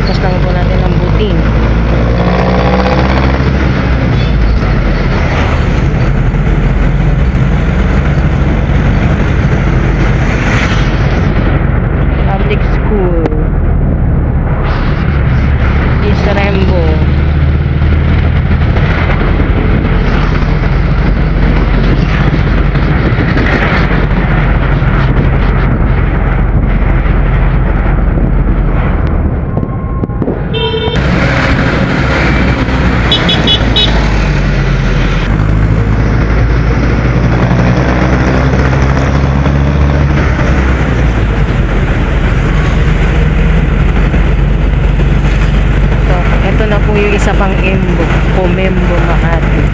kakatapos lang po natin ng buting. Public school is Rembo. Yung isa pang Comembo Makati.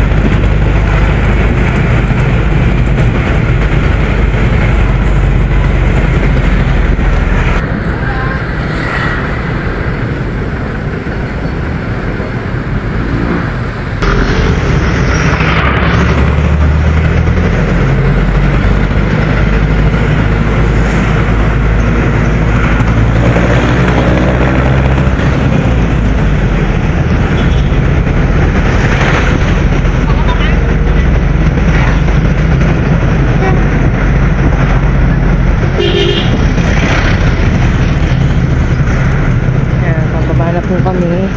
Po kami.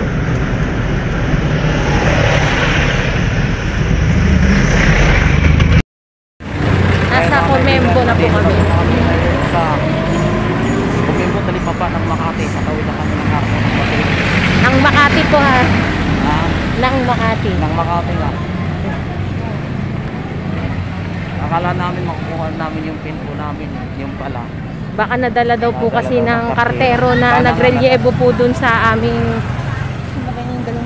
Nasa Comembo na po kami. Comembo, Talipapa ng Makati. Natawid na kami ng Harpo ng Makati. Ng Makati po ha. Ng Makati. Ng Makati nga. Akala namin makukuha namin yung pin po namin. Yung pala. Baka nadala daw po kasi ng kartero na nagrelyevo po dun sa aming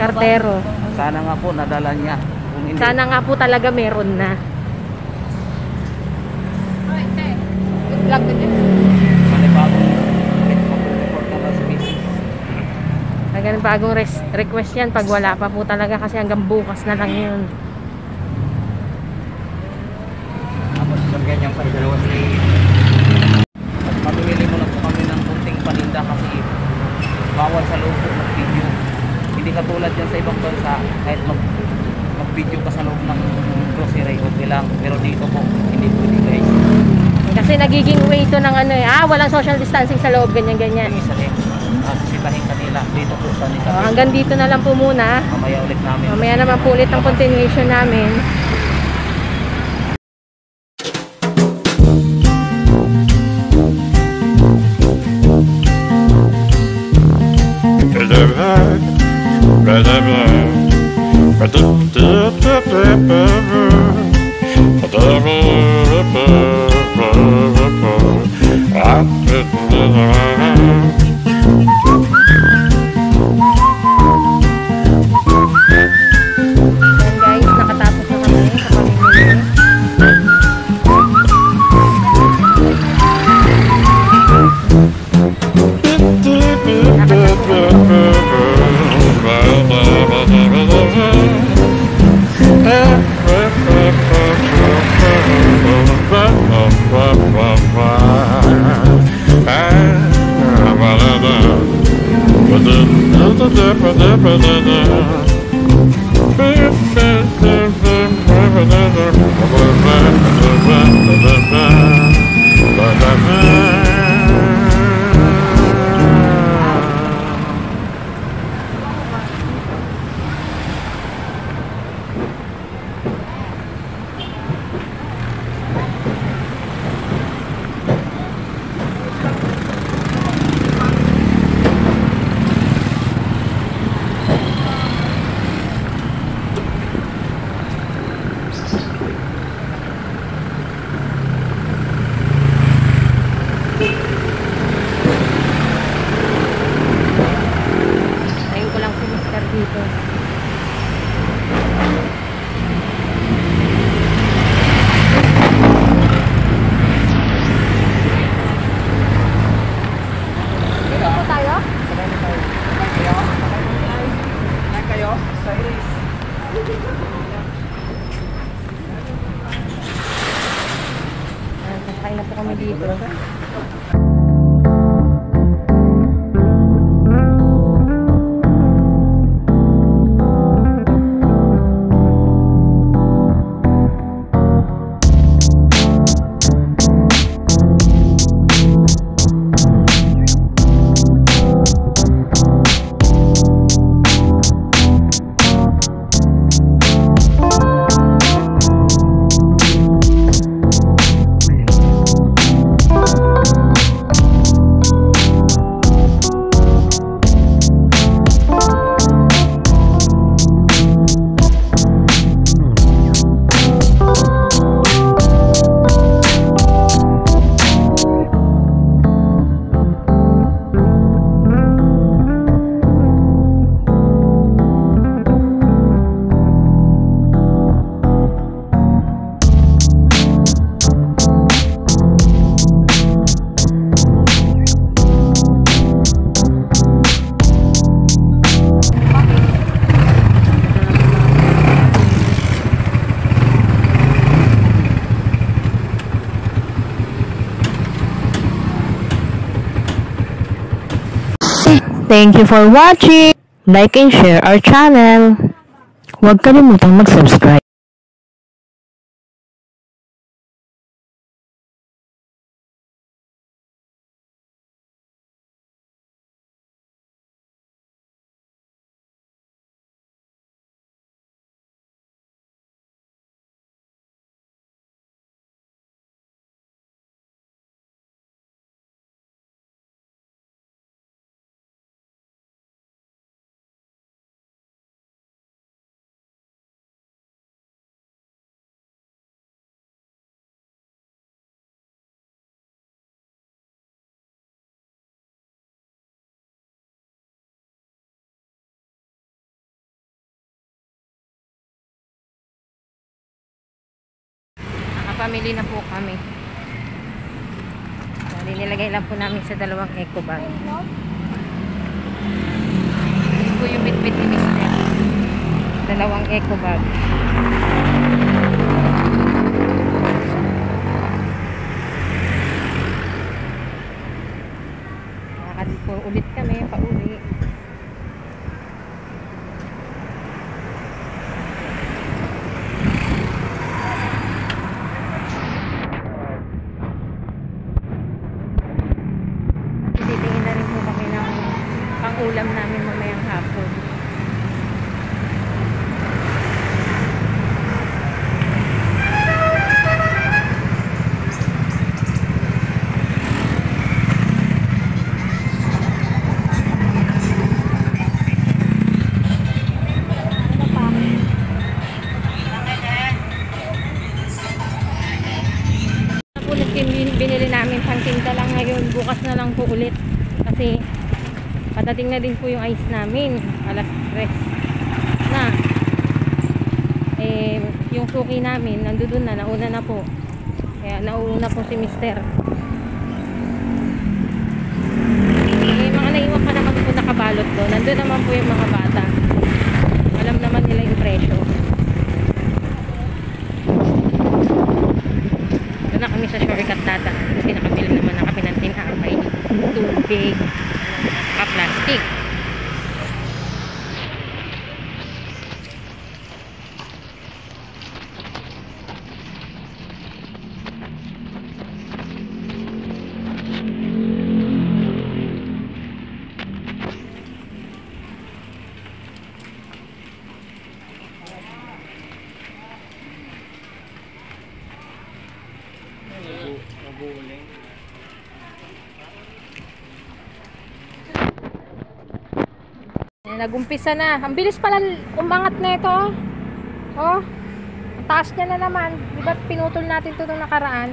kartero. Sana nga po nadala niya. Kung hindi, sana nga po talaga meron na. Hanggang bagong request yan pag wala pa po talaga kasi hanggang bukas na lang yun. Tapos ganyan pa dalawa si mamimili mo lang po kami ng kunting paninda kasi bawal sa loob po mag-video. Hindi katulad yan sa ibang bansa, kahit mag-video ka sa loob ng grocery, okay lang. Pero dito po, hindi pwede guys. Kasi nagiging way ito ng ano eh, walang social distancing sa loob, ganyan-ganyan. Isa rin, sitahin kanila. Dito po sa nila. Hanggang dito na lang po muna. Mamaya ulit namin. Mamaya naman po ulit ang continuation namin. Kakain na po kami dito. Thank you for watching! Like and share our channel. Huwag kalimutang mag-subscribe. Nakapamili na po kami. Nilagay lang po namin sa dalawang eco bag. Ito po yung bitbit ni Mister. Dalawang eco bag. Nakakad po ulit kami, pauwi. Titingin na rin po kami ng pang-ulam namin mamayang hapon. Ulit yung binili namin pangtinda lang ngayon, bukas na lang po ulit kasi patating na din po yung ice namin, alas 3 na yung suki namin nandoon na, nauna na po, kaya nauna po si Mister. Mga naiwan pa naman po nakabalot doon, nandun naman po yung mga bata, alam naman nila yung presyo. Na kami sa shortcut data kasi nakabili naman na kami ng tinapay, tubig, plastic. Nagumpisa na. Ang bilis pala umangat na ito. Oh. Ang taas niya na naman. Di ba pinutol natin ito nung nakaraan?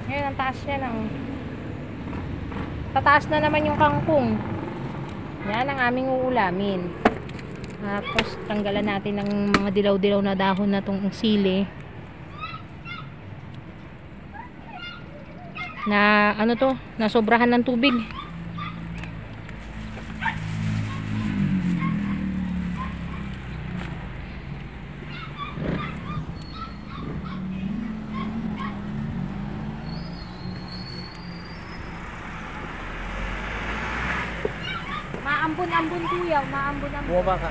Ngayon, ang taas niya na. Oh. Tataas na naman yung kangkong. Yan ang aming uulamin. Tapos tanggalan natin ng mga dilaw-dilaw na dahon na itong sili. Na ano to? Nasobrahan ng tubig. Maambon-ambon kuya, maambon-ambon. Bumaba ka.